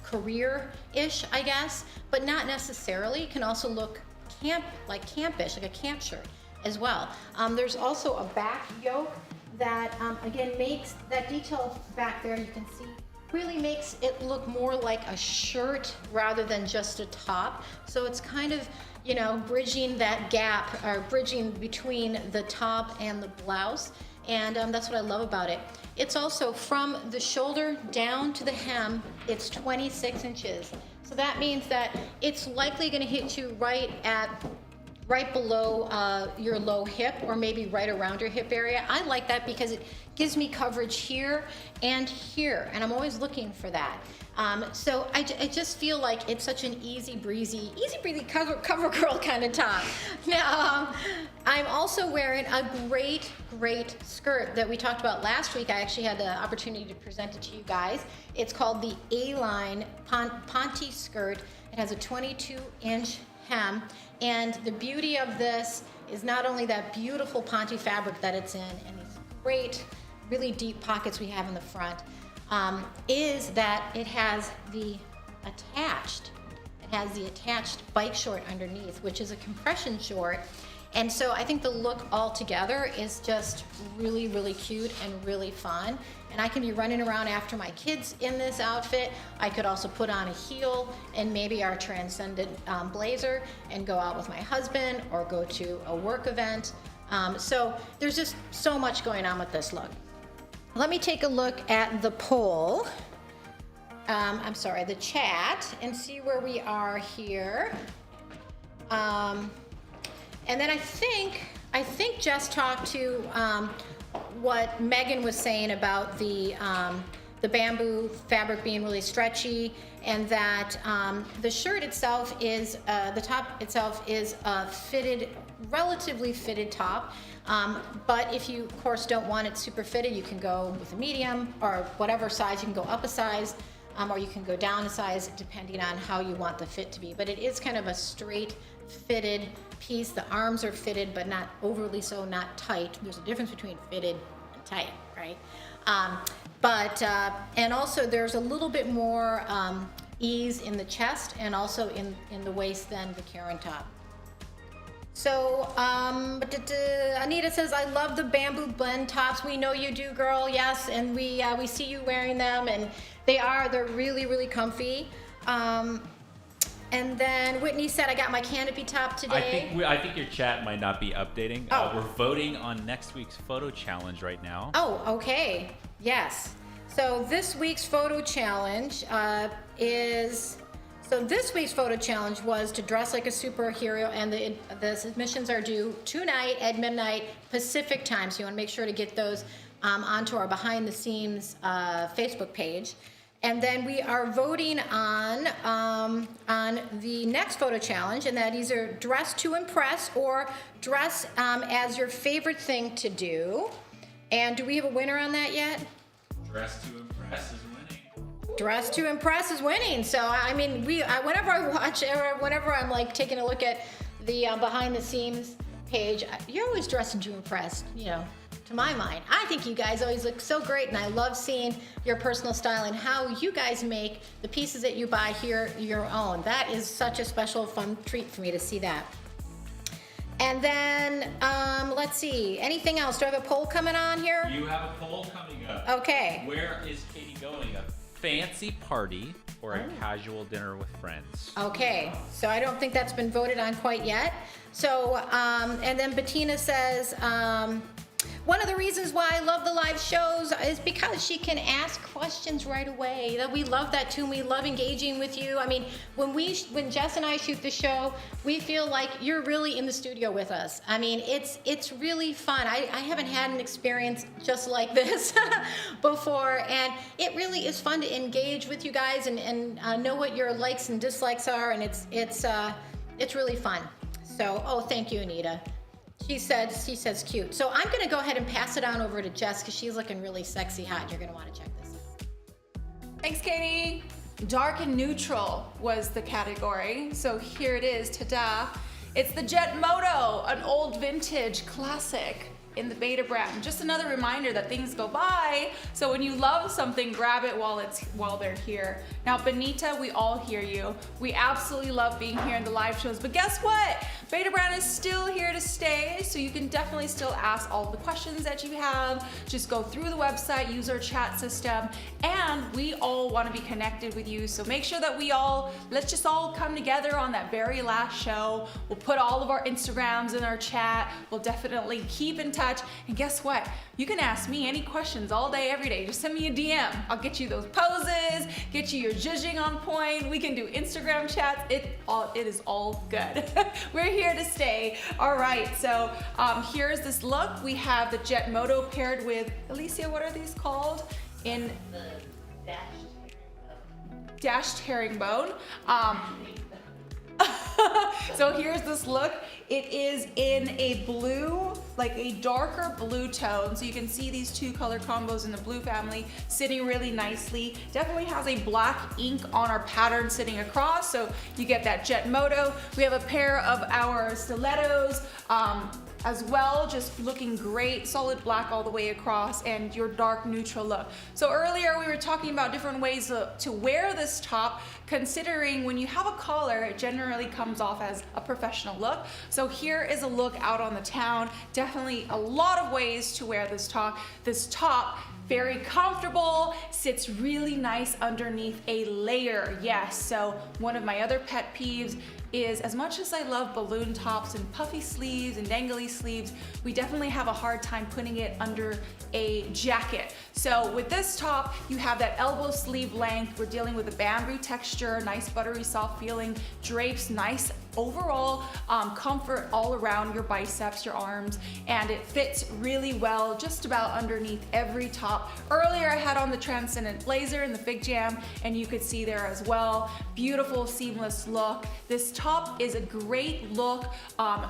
career-ish, I guess, but not necessarily. It can also look campish, like a camp shirt as well. There's also a back yoke that, again, makes that detail back there, you can see, really makes it look more like a shirt rather than just a top. So it's kind of, bridging that gap, or bridging between the top and the blouse. And that's what I love about it. It's also from the shoulder down to the hem, it's 26 inches. So that means that it's likely gonna hit you right at right below your low hip, or maybe right around your hip area. I like that because it gives me coverage here and here, and I'm always looking for that. So I just feel like it's such an easy breezy cover girl kind of top. Now, I'm also wearing a great skirt that we talked about last week. I actually had the opportunity to present it to you guys. It's called the A-line Ponte skirt. It has a 22-inch hem, and the beauty of this is not only that beautiful Ponte fabric that it's in, and these great, really deep pockets we have in the front, is that it has the attached bike short underneath, which is a compression short. And so I think the look all together is just really cute and really fun. And I can be running around after my kids in this outfit. I could also put on a heel and maybe our transcendent blazer and go out with my husband or go to a work event. So there's just so much going on with this look. Let me take a look at the poll. The chat, and see where we are here. And then I think Jess talked to what Megan was saying about the bamboo fabric being really stretchy, and that the shirt itself is the top itself is a relatively fitted top. But if you, of course, don't want it super fitted, you can go with a medium or whatever size. You can go up a size, or you can go down a size, depending on how you want the fit to be. But it is kind of a straight fitted piece. The arms are fitted, but not overly so, not tight. There's a difference between fitted and tight, right? And also there's a little bit more ease in the chest and also in the waist than the Karen top. So, Anita says, I love the bamboo blend tops. We know you do, girl, yes, and we see you wearing them, and they're really comfy. And then Whitney said, I got my canopy top today. I think your chat might not be updating. Oh. We're voting on next week's photo challenge right now. Oh, okay, yes. So this week's photo challenge this week's photo challenge was to dress like a superhero, and the submissions are due tonight at midnight Pacific time. So you want to make sure to get those onto our behind the scenes Facebook page. And then we are voting on the next photo challenge, and that is either dress to impress or dress as your favorite thing to do. And do we have a winner on that yet? Dress to impress is winning. Dress to impress is winning. So I mean, whenever I watch, or whenever I'm like taking a look at the behind the scenes page, you're always dressing to impress, to my mind. I think you guys always look so great, and I love seeing your personal style and how you guys make the pieces that you buy here your own. That is such a special, fun treat for me to see that. And then, let's see, anything else? Do I have a poll coming on here? You have a poll coming up. Okay. Where is Katie going? A fancy party or a casual dinner with friends? Okay, so I don't think that's been voted on quite yet. So, and then Bettina says, one of the reasons why I love the live shows is because she can ask questions right away. We love that too, and we love engaging with you. I mean, when Jess and I shoot the show, we feel like you're really in the studio with us. I mean, it's really fun. I haven't had an experience just like this before, and it really is fun to engage with you guys and know what your likes and dislikes are, and it's really fun. So, thank you, Anita. She says cute. So I'm going to go ahead and pass it on over to Jess because she's looking really sexy hot, and you're going to want to check this out. Thanks, Katie. Dark and neutral was the category. So here it is, ta-da. It's the Jet Moto, an old vintage classic in the beta brand. Just another reminder that things go by, so when you love something, grab it while they're here. Now, Benita, we all hear you. We absolutely love being here in the live shows, but guess what? Beta brand is still here to stay, so you can definitely still ask all the questions that you have. Just go through the website, use our chat system, and we all want to be connected with you, so make sure that let's just all come together on that very last show. We'll put all of our Instagrams in our chat. We'll definitely keep in touch touch. And guess what? You can ask me any questions all day, every day. Just send me a DM. I'll get you those poses, get you your zhuzhing on point. We can do Instagram chats. It is all good. We're here to stay. All right, so here's this look. We have the Jet Moto paired with, Alicia, what are these called? In the dashed herringbone. So here's this look. It is in a blue, like a darker blue tone. So you can see these two color combos in the blue family sitting really nicely. Definitely has a black ink on our pattern sitting across. So you get that Jet Moto. We have a pair of our stilettos as well, just looking great, solid black all the way across, and your dark neutral look. So earlier we were talking about different ways to wear this top, considering when you have a collar, it generally comes off as a professional look. So here is a look out on the town. Definitely a lot of ways to wear this top. This top, very comfortable, sits really nice underneath a layer. Yes, so one of my other pet peeves is, as much as I love balloon tops and puffy sleeves and dangly sleeves, we definitely have a hard time putting it under a jacket. So with this top, you have that elbow sleeve length. We're dealing with a bamboo texture, nice buttery soft feeling, drapes, nice overall comfort all around your biceps, your arms, and it fits really well just about underneath every top. Earlier I had on the transcendent blazer and the Fig Jam, and you could see there as well. Beautiful seamless look. This top is a great look.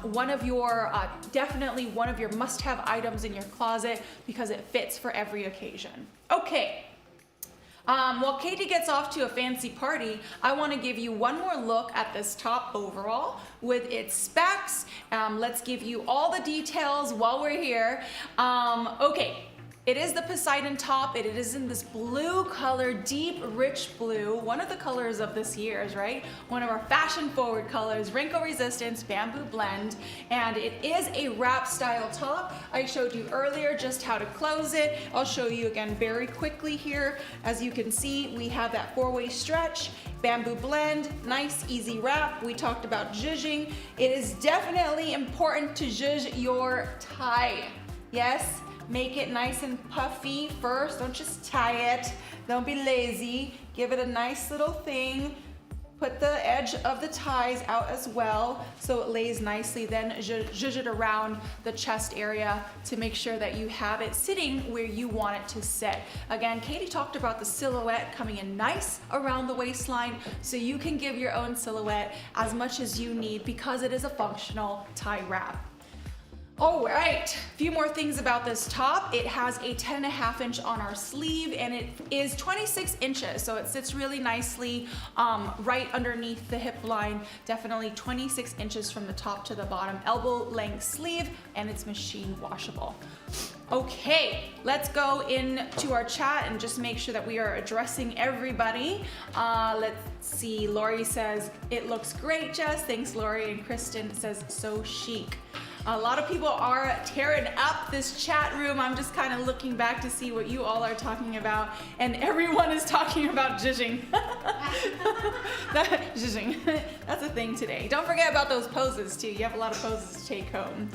One of your, definitely one of your must-have items in your closet because it fits for every occasion. Okay. While Katie gets off to a fancy party, I want to give you one more look at this top overall with its specs. Let's give you all the details while we're here. Okay. It is the Poseidon top. It is in this blue color, deep, rich blue. One of the colors of this year's, right? One of our fashion-forward colors, wrinkle resistance, bamboo blend. And it is a wrap style top. I showed you earlier just how to close it. I'll show you again very quickly here. As you can see, we have that four-way stretch, bamboo blend, nice, easy wrap. We talked about zhuzhing. It is definitely important to zhuzh your tie. Yes? Make it nice and puffy first. Don't just tie it. Don't be lazy. Give it a nice little thing. Put the edge of the ties out as well so it lays nicely. Then zhuzh it around the chest area to make sure that you have it sitting where you want it to sit. Again, Katie talked about the silhouette coming in nice around the waistline so you can give your own silhouette as much as you need because it is a functional tie wrap. All right, a few more things about this top. It has a 10.5 inch on our sleeve and it is 26 inches. So it sits really nicely right underneath the hip line. Definitely 26 inches from the top to the bottom. Elbow length sleeve and it's machine washable. Okay, let's go into our chat and just make sure that we are addressing everybody. Let's see, Lori says, it looks great, Jess. Thanks, Lori. And Kristen says, so chic. A lot of people are tearing up this chat room. I'm just kind of looking back to see what you all are talking about. And everyone is talking about zhuzhing. Zhuzhing. That's a thing today. Don't forget about those poses too. You have a lot of poses to take home.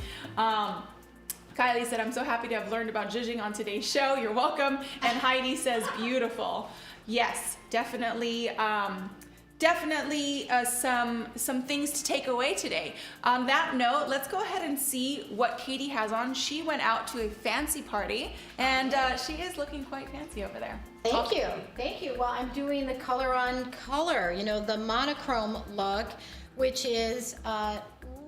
Kylie said, I'm so happy to have learned about zhuzhing on today's show. You're welcome. And Heidi says, beautiful. Yes, definitely. Definitely some things to take away today. On that note, let's go ahead and see what Katie has on. She went out to a fancy party and she is looking quite fancy over there. Thank you. Thank you. Well, I'm doing the color on color, you know, the monochrome look, which is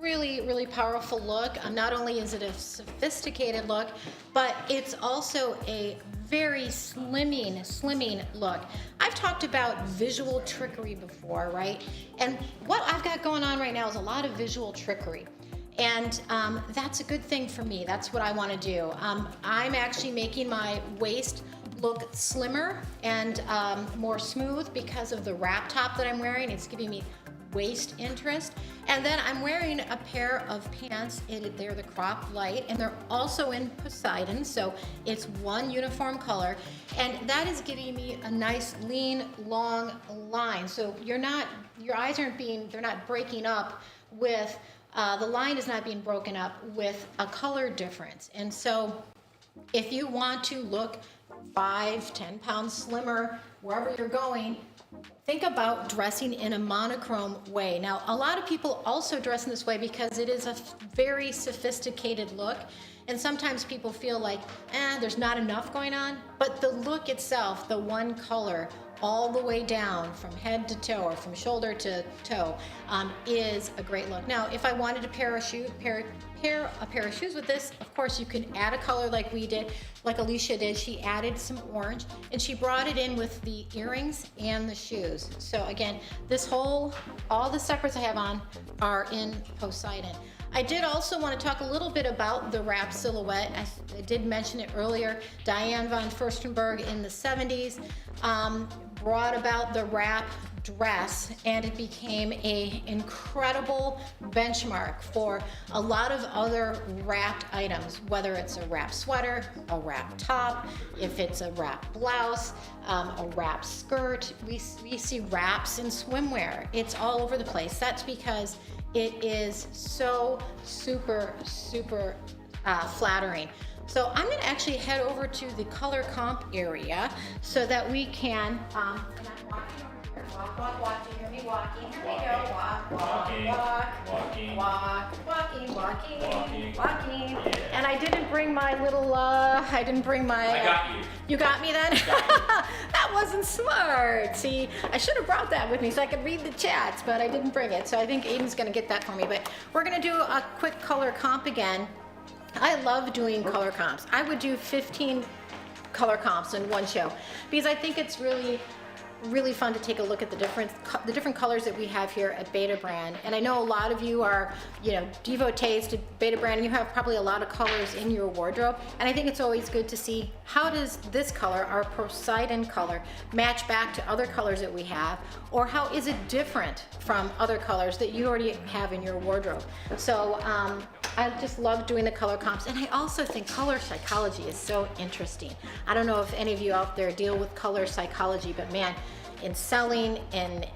really, really powerful look. Not only is it a sophisticated look, but it's also a very slimming look. I've talked about visual trickery before, right? And what I've got going on right now is a lot of visual trickery. And that's a good thing for me. That's what I want to do. I'm actually making my waist look slimmer and more smooth because of the wrap top that I'm wearing. It's giving me waist interest. And then I'm wearing a pair of pants. They're the crop light, and they're also in Poseidon, so it's one uniform color. And that is giving me a nice, lean, long line. So your eyes aren't they're not breaking up with the line is not being broken up with a color difference. And so if you want to look 5-10 pounds slimmer wherever you're going, think about dressing in a monochrome way. Now, a lot of people also dress in this way because it is a very sophisticated look. And sometimes people feel like, there's not enough going on. But the look itself, the one color, all the way down from head to toe or from shoulder to toe, is a great look. Now, if I wanted to pair a pair of shoes with this, of course you can add a color like we did, like Alicia did. She added some orange and she brought it in with the earrings and the shoes. So again, all the separates I have on are in Poseidon. I did also want to talk a little bit about the wrap silhouette. I did mention it earlier. Diane von Furstenberg in the 70s brought about the wrap dress, and it became an incredible benchmark for a lot of other wrapped items, whether it's a wrap sweater, a wrap top, if it's a wrap blouse, a wrap skirt. We see wraps in swimwear. It's all over the place. That's because it is so super flattering. So I'm going to actually head over to the color comp area so that we can, and I'm walking over here. Walk. Do you hear me walking? Here we go. Walking. Yeah. And I didn't bring my little, I got you. You got me then? That wasn't smart. See, I should have brought that with me so I could read the chats, but I didn't bring it. So I think Aiden's going to get that for me. But we're going to do a quick color comp again. I love doing color comps. I would do 15 color comps in one show because I think it's really fun to take a look at the different colors that we have here at Beta Brand. And I know a lot of you are, devotees to Beta Brand, and you have probably a lot of colors in your wardrobe. And I think it's always good to see, how does this color, our Poseidon color, match back to other colors that we have, or how is it different from other colors that you already have in your wardrobe? So I just love doing the color comps, and I also think color psychology is so interesting. I don't know if any of you out there deal with color psychology, but man, in selling and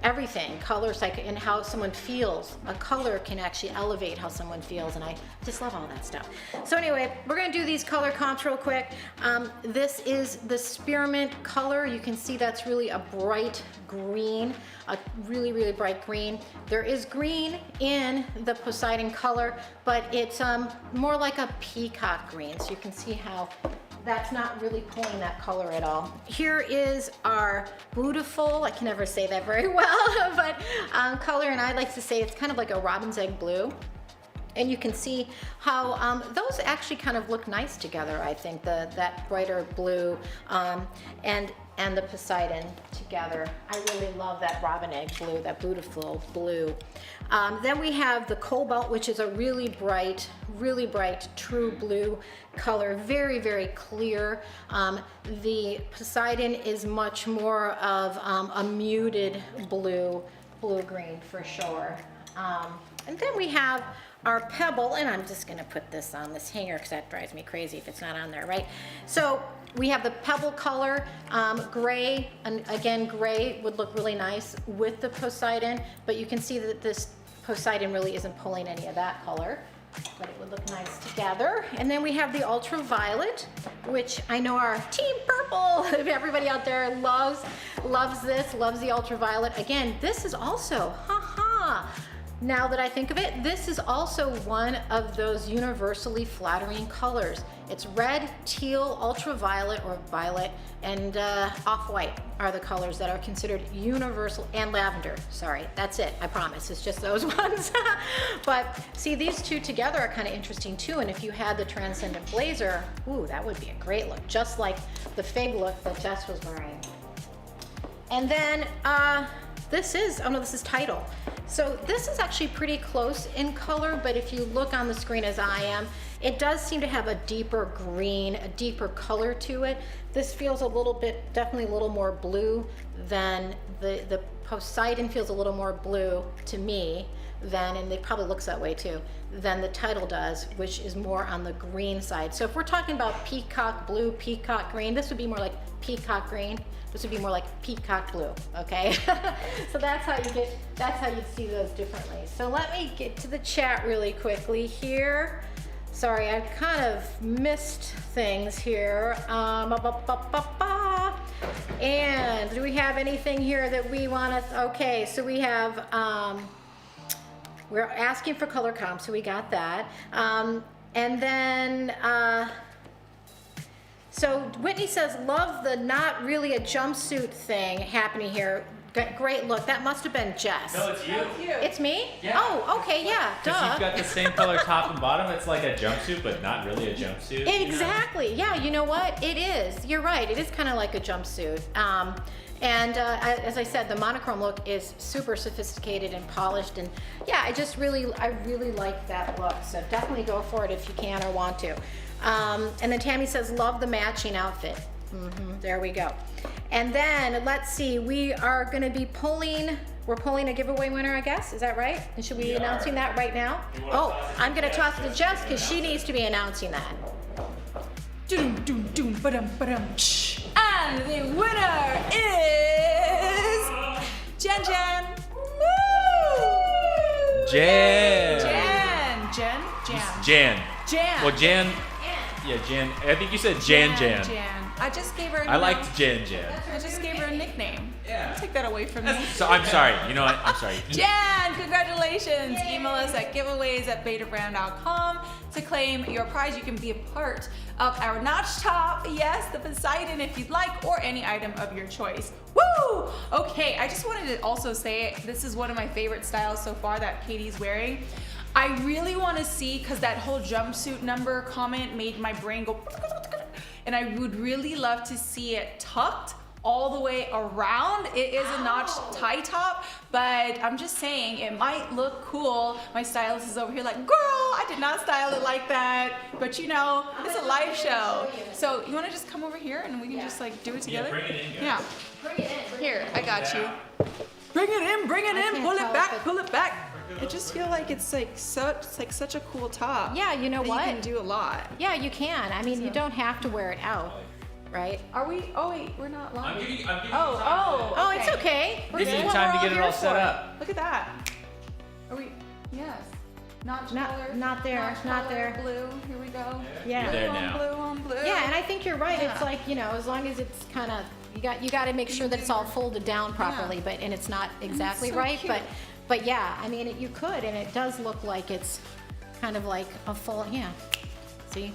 everything, and how someone feels, a color can actually elevate how someone feels, and I just love all that stuff. So anyway, we're going to do these color comps real quick. This is the Spearmint color. You can see that's really a bright green, a really bright green. There is green in the Poseidon color, but it's more like a peacock green, so you can see how that's not really pulling that color at all. Here is our beautiful, I can never say that very well, but color, and I like to say it's kind of like a robin's egg blue. And you can see how those actually kind of look nice together, I think, that brighter blue and the Poseidon together. I really love that robin egg blue, that beautiful blue. Then we have the Cobalt, which is a really bright, true blue color, very clear. The Poseidon is much more of a muted blue-green for sure. And then we have our Pebble, and I'm just gonna put this on this hanger because that drives me crazy if it's not on there, right? So we have the Pebble color, gray, and again, gray would look really nice with the Poseidon, but you can see that this Poseidon really isn't pulling any of that color, but it would look nice together. And then we have the Ultraviolet, which I know our Team Purple, everybody out there loves this, loves the Ultraviolet. Again, this is also, now that I think of it, this is also one of those universally flattering colors. It's red, teal, ultraviolet or violet, and off-white are the colors that are considered universal, and lavender. Sorry, that's it, I promise. It's just those ones. But see, these two together are kind of interesting too, and if you had the transcendent blazer, ooh, that would be a great look, just like the fig look that Jess was wearing. And then this is Tidal. So this is actually pretty close in color, but if you look on the screen as I am, It does seem to have a deeper green, a deeper color to it. This feels a little bit, definitely a little more blue than the Poseidon feels a little more blue to me than, and it probably looks that way too, than the Title does, which is more on the green side. So if we're talking about peacock blue, peacock green, this would be more like peacock green. This would be more like peacock blue, okay? So that's how you'd see those differently. So let me get to the chat really quickly here. Sorry, I kind of missed things here. And do we have anything here that we want to, okay, so we have, we're asking for color comp, so we got that. And then, so Whitney says, love the not really a jumpsuit thing happening here. Great look. That must have been Jess. No, it's you. It's me? Yeah. Oh, okay, yeah, Because you've duh. got the same color top and bottom. It's like a jumpsuit, but not really a jumpsuit. Exactly. Yeah, you know what? It is. You're right. It is kind of like a jumpsuit. As I said, the monochrome look is super sophisticated and polished, and yeah, I really like that look. So definitely go for it if you can or want to. And then Tammy says, love the matching outfit. There we go. And then let's see, we are going to be we're pulling a giveaway winner, I guess. Is that right? And should we be announcing that right now? Oh, I'm going to toss it to Jess because she needs to be announcing that. Doom, doom, doom, ba-dum, ba-dum, shh. And the winner is Jen Jen. Woo! Jan. Jan. Well, Jan. Yeah, Jan. I think you said Jan. I just gave her. I liked Jan. I just gave her a nickname. Yeah. Don't take that away from me. So I'm sorry. You know what? I'm sorry. Jan, congratulations! Email us at giveaways@betabrand.com to claim your prize. You can be a part of our notch top, yes, the Poseidon if you'd like, or any item of your choice. Woo! Okay, I just wanted to also say this is one of my favorite styles so far that Katie's wearing. I really want to see, because that whole jumpsuit number comment made my brain go, and I would really love to see it tucked all the way around. It is a notch tie top, but I'm just saying it might look cool. My stylist is over here like, girl, I did not style it like that. But you know, it's a live show. So you want to just come over here and we can just like do it together? bring it in, guys. Yeah. Bring it in. Here, I got you. Bring it in, pull it back, pull it back. I just feel like it's like such a cool top. Yeah, you know that what? You can do a lot. Yeah, you can. I mean, you don't have to wear it out, right? Are we? Oh wait, we're not live. I'm giving you time. Oh, it's okay. We're Giving good. you What time we're to get it here all set for. up. Look at that. Are we? Yes. Not color. Not there. Notch Not color, there. Blue. Here we go. Yeah. You're there Blue now. on blue on blue. Yeah, and I think you're right. It's Yeah. like, you know, as long as it's kind of, you got to make sure that it's all folded down properly, but and it's not exactly so right, cute. but yeah, I mean, you could, and it does look like it's kind of like a full, yeah. See?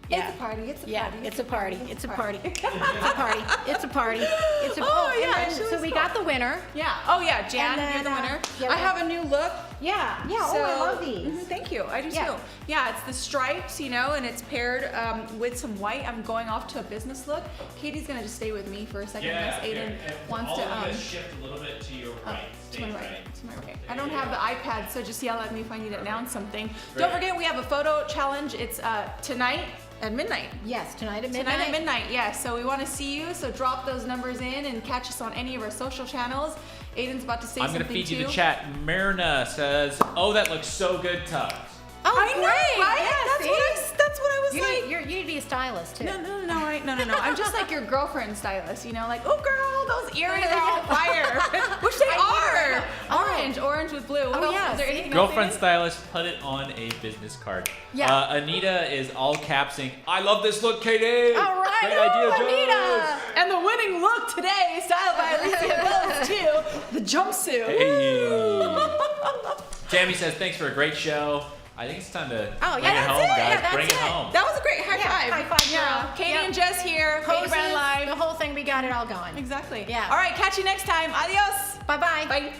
It's a party. It's a Yeah, party. it's a party. It's a party. It's a party. It's a party. It's a Oh, and yeah, then- she so was we cool. got the winner. Yeah. Oh yeah, Jan, And you're the then, winner. yeah, I have a new look. Yeah. Oh, I love these. Thank you. I do Yeah. too. Yeah, it's the stripes, you know, and it's paired with some white. I'm going off to a business look. Katie's gonna just stay with me for a second unless Aiden wants to. shift a little bit to your To my right. To my right. I don't have the iPad, so just yell at me if I need to announce something. Don't forget, we have a photo challenge. It's tonight at midnight. Yes, tonight at midnight. Tonight at midnight, yeah. So we want to see you. So drop those numbers in and catch us on any of our social channels. Aiden's about to say I'm something gonna feed too. you the chat. Myrna says, "Oh, that looks so good, tucked." Oh, I know, great. right? Yeah, That's what I was You like. need, you need to be a stylist too. No, I'm just like your girlfriend stylist, you know, like, oh girl, those earrings are on fire, which they are. Orange with blue. What Oh, else? yeah, Is there see? anything else, Girlfriend Aiden? stylist, put it on a business card. Yeah. Anita is all capsing. I love this look, Katie. All right. Great idea, Oh, Joe. Anita. And the winning look today, styled by Alicia, goes to the jumpsuit. Hey. Tammy says, thanks for a great show. I think it's time to Oh, bring yeah, it that's home, it. guys. Yeah, that's bring it it. home. That was a great high Yeah, five. high five, Yeah. girl. Katie Yep. and Jess here. Poses, Beta Brand Live. the whole thing, we got it all going. Exactly. Yeah. All right, catch you next time. Adios. Bye-bye. Bye.